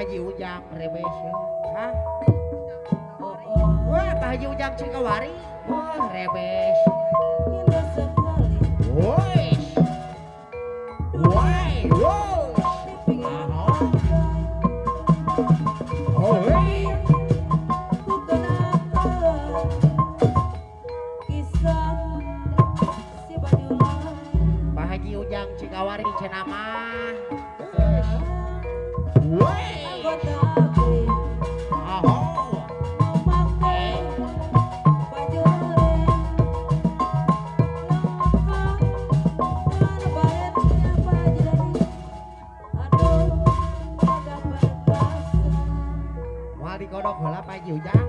Haji Ujang rebes ya. Hah? Wah, Pak Haji Ujang Cikawari. Wah, rebes. Indah sekali. Woi. Woi, woi. Woi. Pak Haji Ujang Cikawari cenama. Woi. Digodok heula Pak Haji Ujang.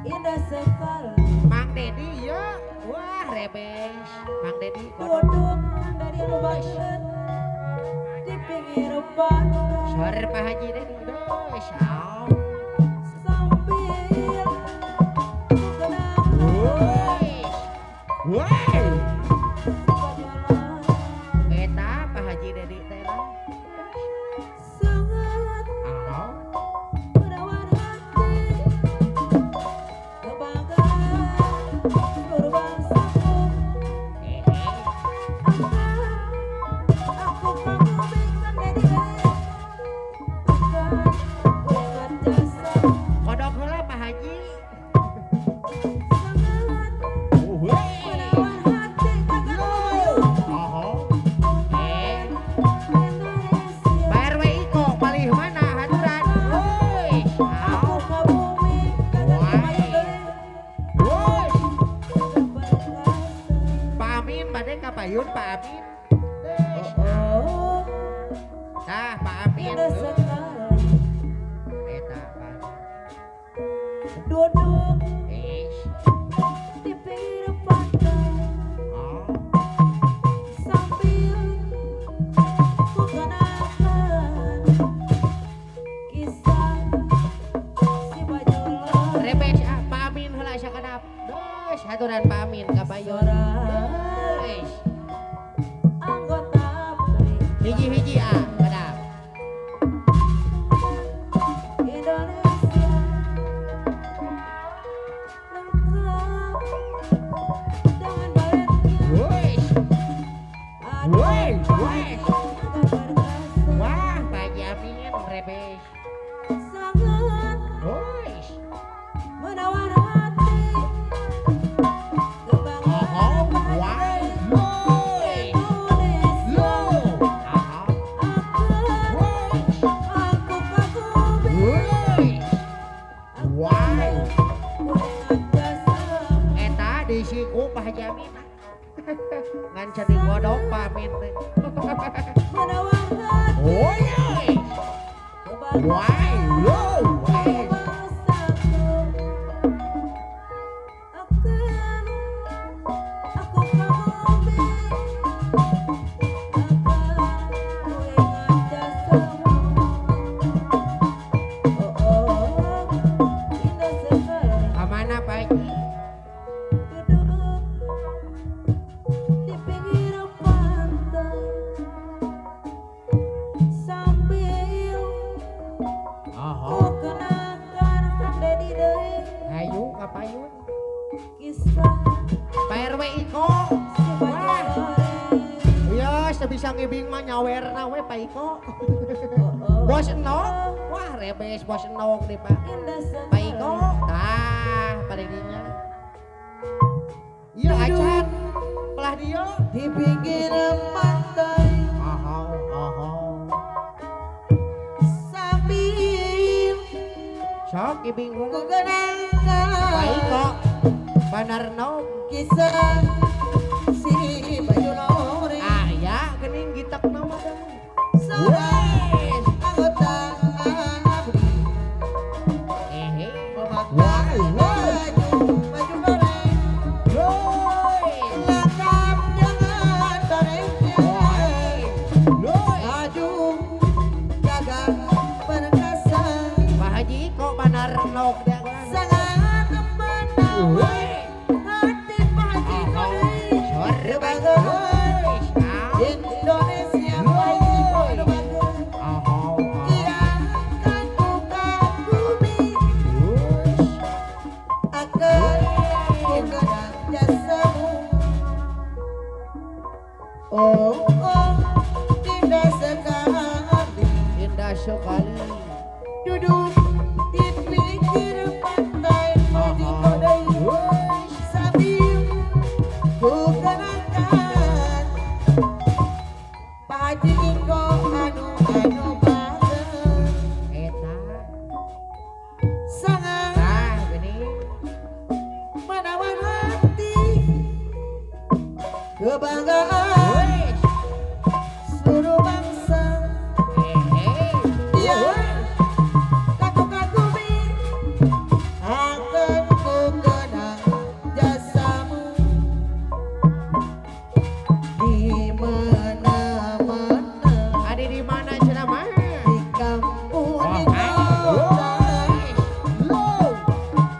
Indah sekali. Mang Dedi ya. Wah, rebes. Mang Dedi godok. Duduk dari rumahnya di pinggir pantai Sore Pak Haji Dedi dos. sambil kenang Woi. Woi. berjalan Eta Pak Haji Dedi teh lah. sangat Ahau. merawat hati kebanggaan berbangsaku aku kamu bintang dari akan kuingat jasa Godok heula Pak Haji. sangat Woi. merawat hati kakakku Ahau. Indonesia Pak RW Iko palih mana haturan? Woi. aku Ahau. ke bumi Woi. berkasa Pak Amin bade ka payun Pak Amin. oh Nah, Pak Amin. indah sekali Eta Pak. duduk Eh. di pinggir pantai Oh. sambil ku kenangkan kisah si Bajulan Rebes Pak Amin heula sakedap. Dos haturan Pak Amin ka payun. Dos. anggota BRI Hiji-hiji kedap. Indonesia lengkap dengan baretnya Woi. Woi, woi. berkasa Wah, Pak Jamin rebes. sangat Woi. menawar hati kebanggaan Woi. Indonesia Ahau. aku kagumi Woi. Woi. kuingat jasa Eta disiku Pak Jamin. Ngan cari godok Pak Amin teh. menawar hati Woi. kebanggaan Woi. Woi. bangsaku akan aku kagumi akan kuingat jasamu oh indah sekali Amana Pak Haji? duduk di pinggir pantai sambil Aha. ku kenangkan Dedi deui Ayo ka payun. kisah Pak RW Iko. si Bajulan Ya, sebisa ngibing mah nyawerna we Pak Iko. Bos Enong. Wah, rebes Bos Enong deh Pak. indah Pak Iko. sekali Tah, padidinya. Iya, acan. Pelah dia. di pinggir pantai Ahau, ahau. sambil Sok ibing ku hulu. kenangkan Pak Iko. Banar nom. kisah si Bajulan Ah, ya, gening gitak nama dah. seorang anggota ABRI Hehe. memakai baju goreng Yoi. lengkap dengan baretnya maju gagah perkasa Pak Haji kok banar nok dah kan? sangat menawan hati Pak Haji Oh, oh, indah sekali Indah sekali. duduk di pinggir pantai Madikodai sambil ku kenangkan Pak Haji Iko anu bareng Eta. sangat Nah, gini. menawan hati kebanggaan Wes. seluruh bangsa dia kagum-kagumi akan ku kenang jasamu di mana-mana Ada di mana ceramah? di kampung di Oh, kota Low.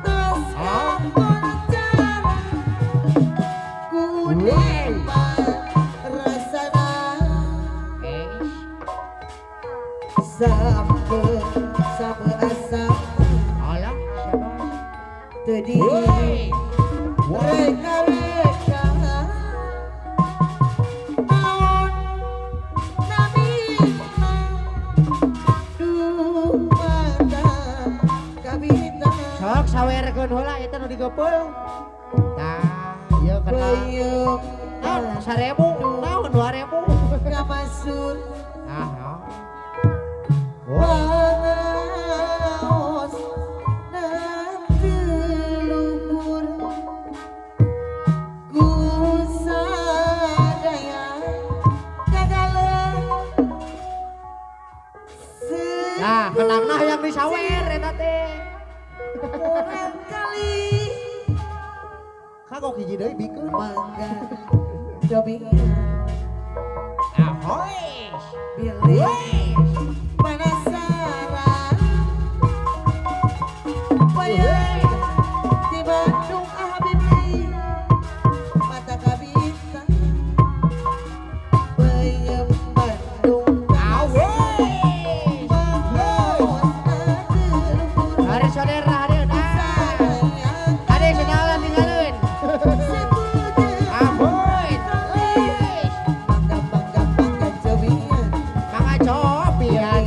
terus aku cara ku nikmat rasana sampai asam Alah, siapa? tadi Woi. reka-reka naon namina duh mata kabita Sok sawerkeun heula eta nu digeupeuh. Tah, ieu kenal. bayem Naon 1000? Naon 2000? kamasur Ah, naon? Woi. Waos nanti luhur ku sadaya kagala Nah, kenang nah yang disawer eta teh. kurang kali Kagok hiji deui bikeun. mangga cobi Ahoy. pilih penasaran bayar di Bandung Habibie mata kabita bayam Bandung Ahoy. Hari saudara hadir. Ada segala tinggalin. Ahoy. Maka copian.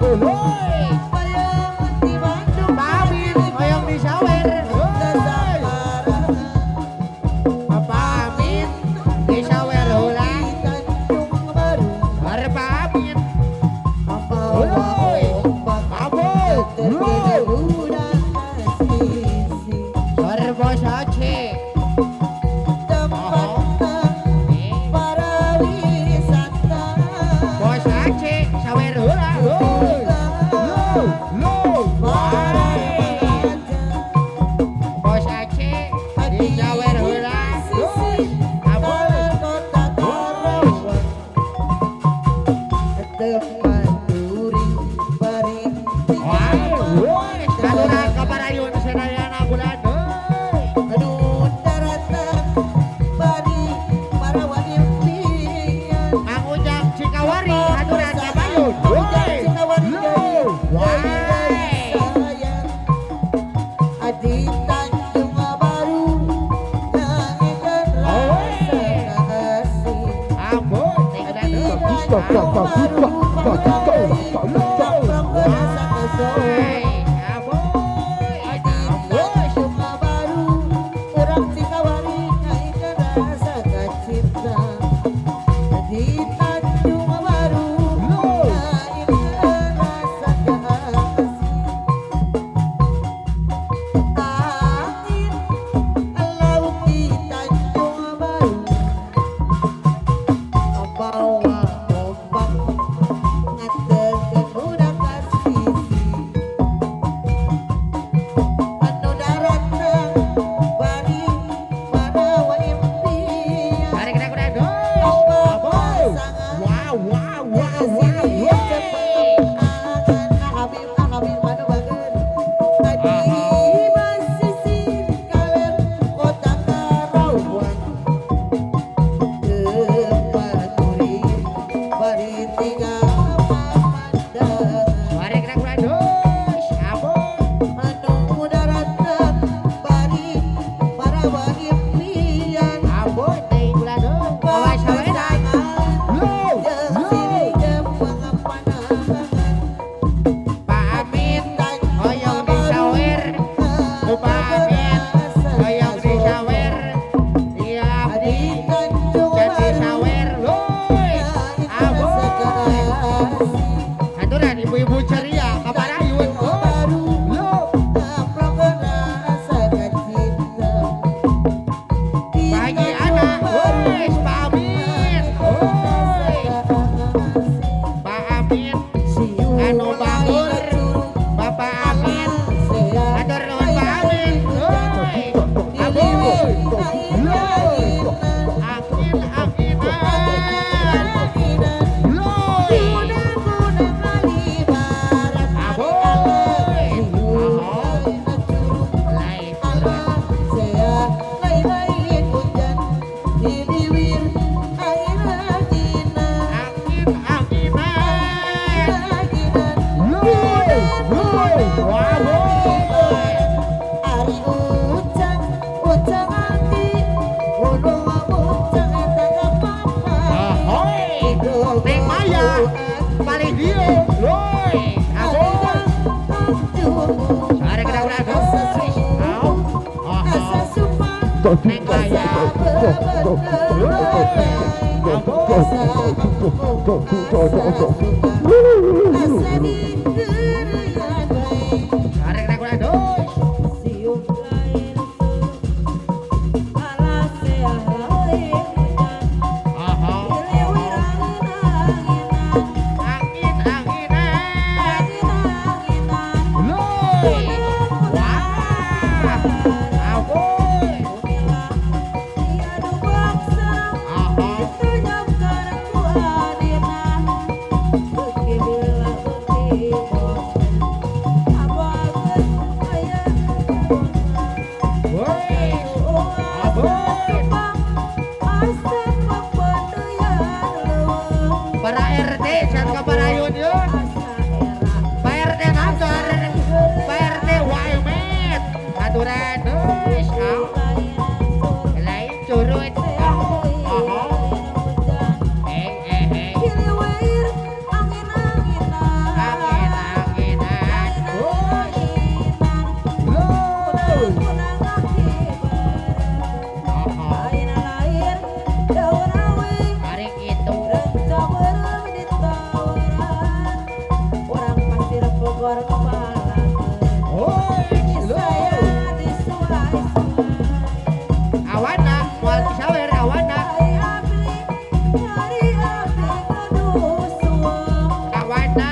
Ahoy. Pamit hoyong disawer. Pamit disawer heula. Are pamit. Sore bos Aceh. Bos Aceh sawer heula. Bos Aceh disawer heula. Woi, saluran kaparayun sedayana bulan. Mang Ujang Cikawari haturan kabayun. Adi Tanjung Baru nangikan rasa kasih Ampun, tinggal Adi dulu. Tanjung Baru Jomplang berasa kesel Ampun, Adi Tanjung Baru Orang Cikawari nangikan rasa cinta Adi Tanjung Baru nangikan rasa kasih Angin laut di Tanjung Baru bawa ombak Ahoy, Neng Maya, paling dia, loy, ahoy. Sare kena udah guys, au, Neng Maya, sare kena udah guys. Para RT jangan keparayun ya. Pak RT ngantor, Pak RT Waimet, aturan guys, lain curut, awana, mual disawer awana, awana,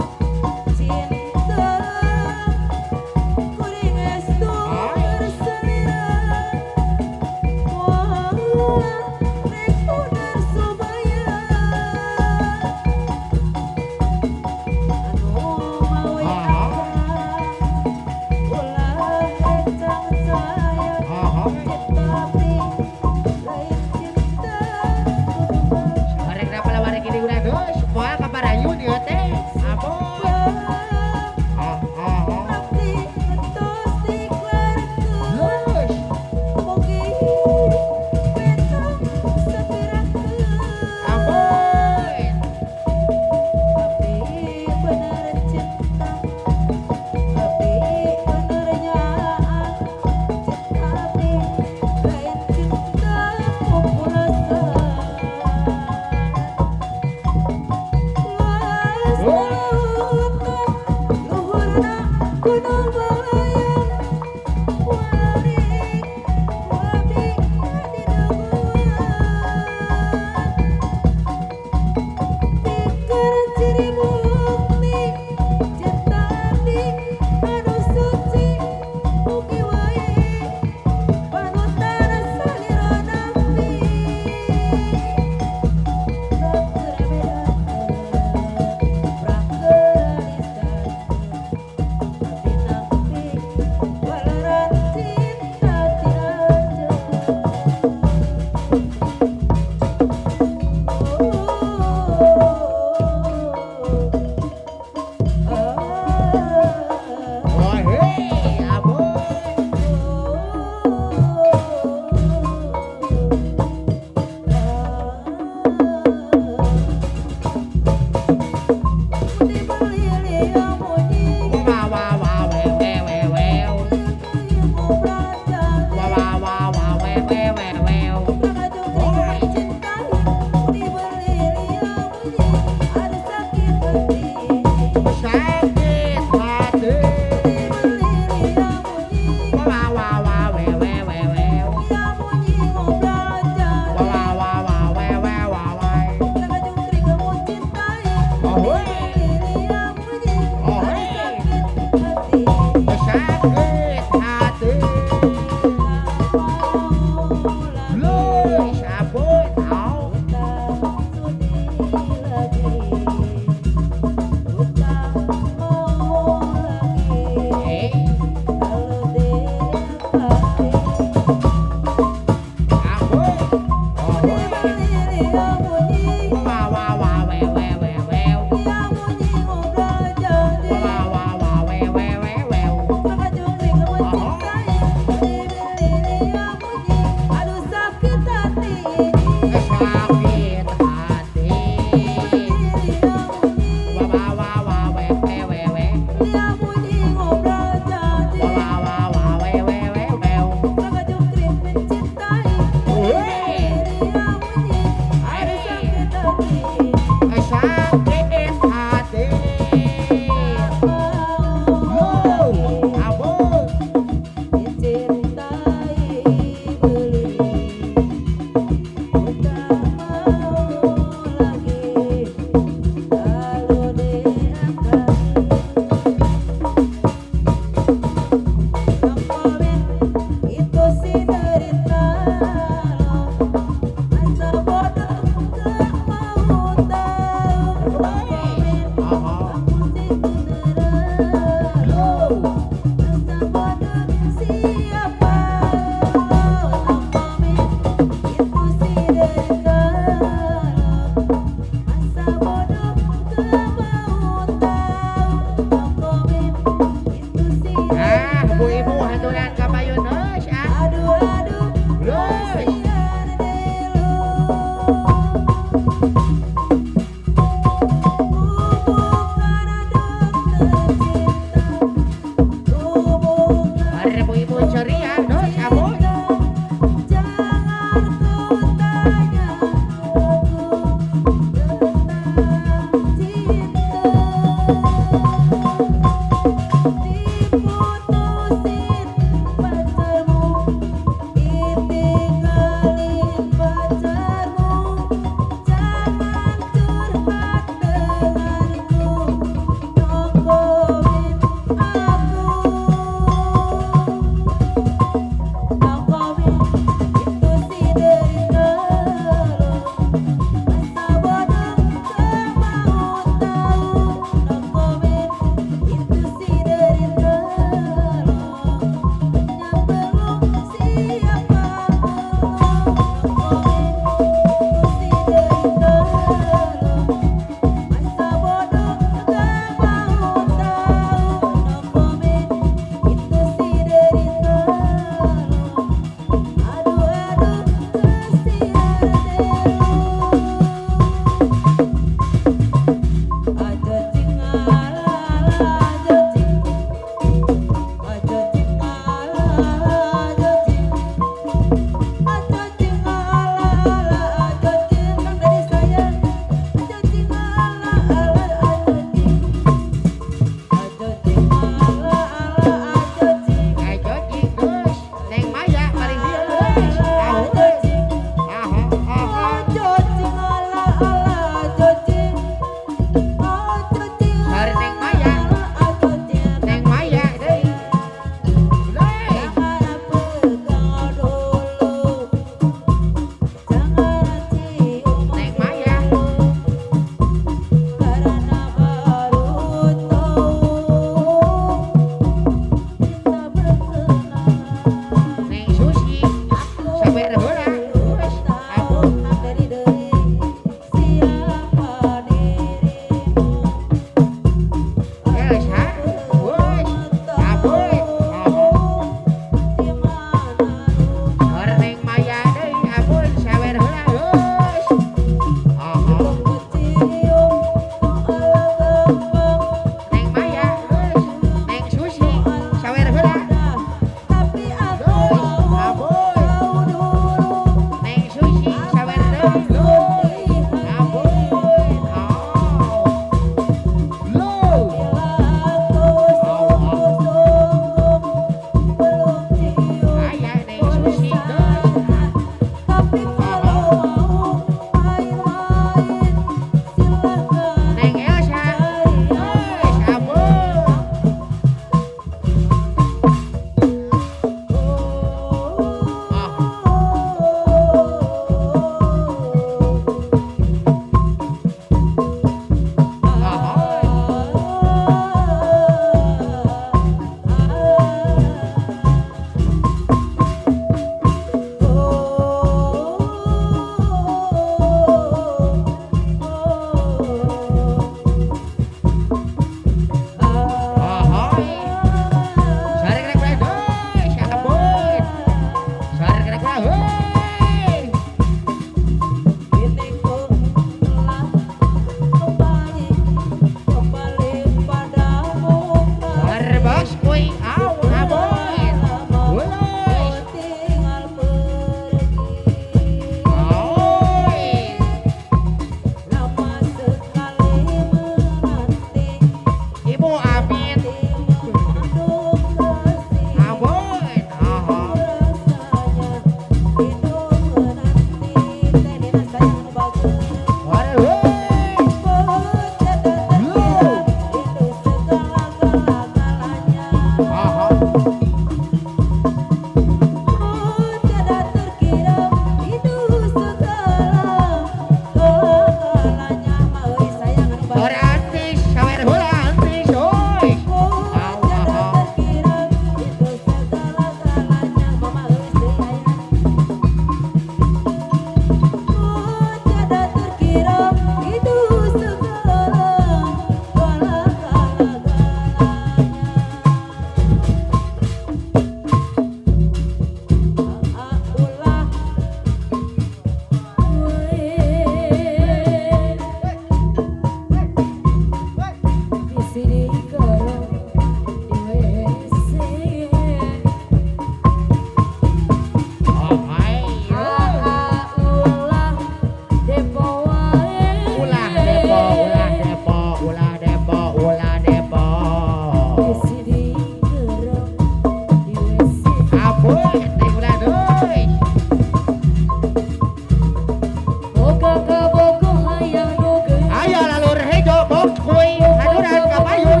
Box kuy haduran kapayun.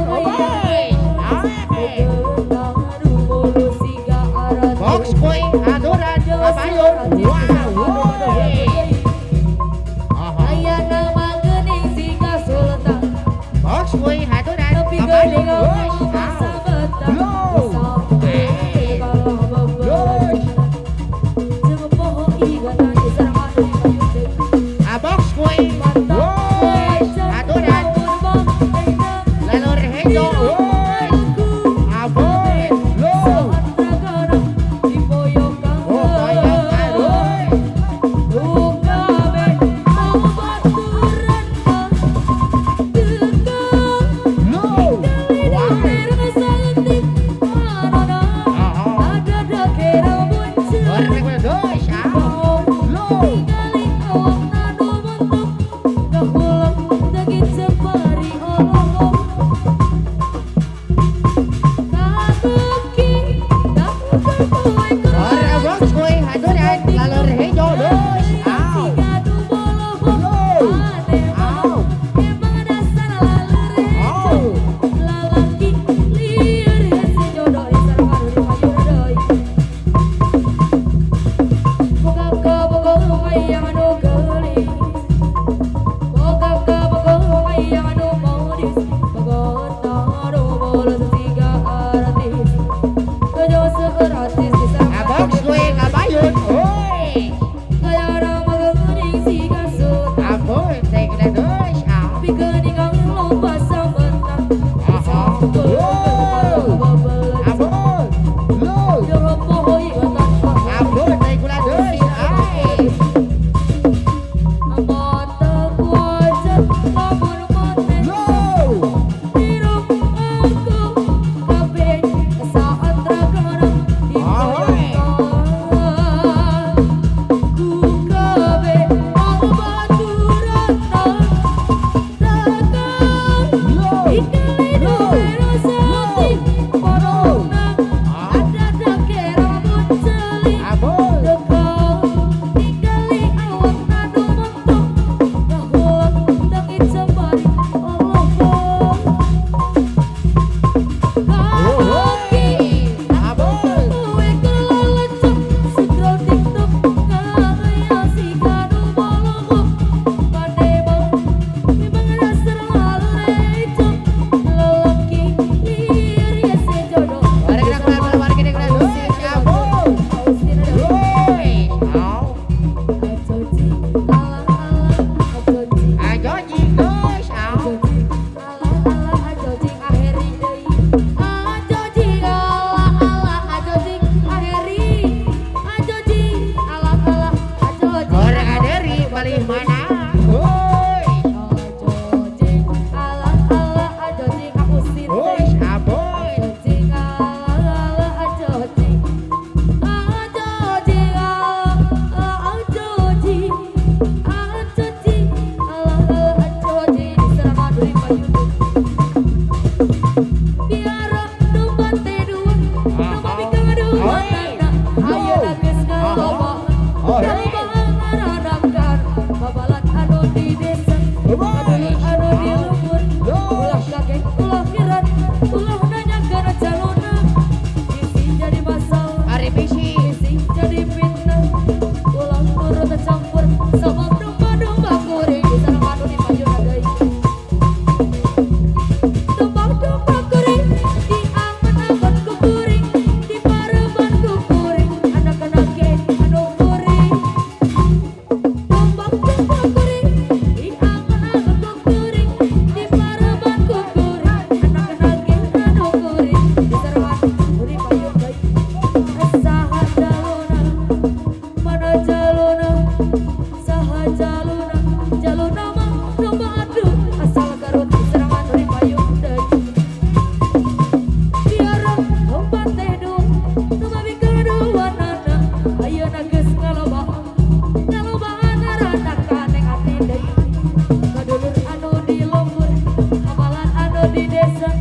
Box kuy haduran kapayun. Box kuy haduran kapayun. Box kuy haduran lalur hejo. Di desa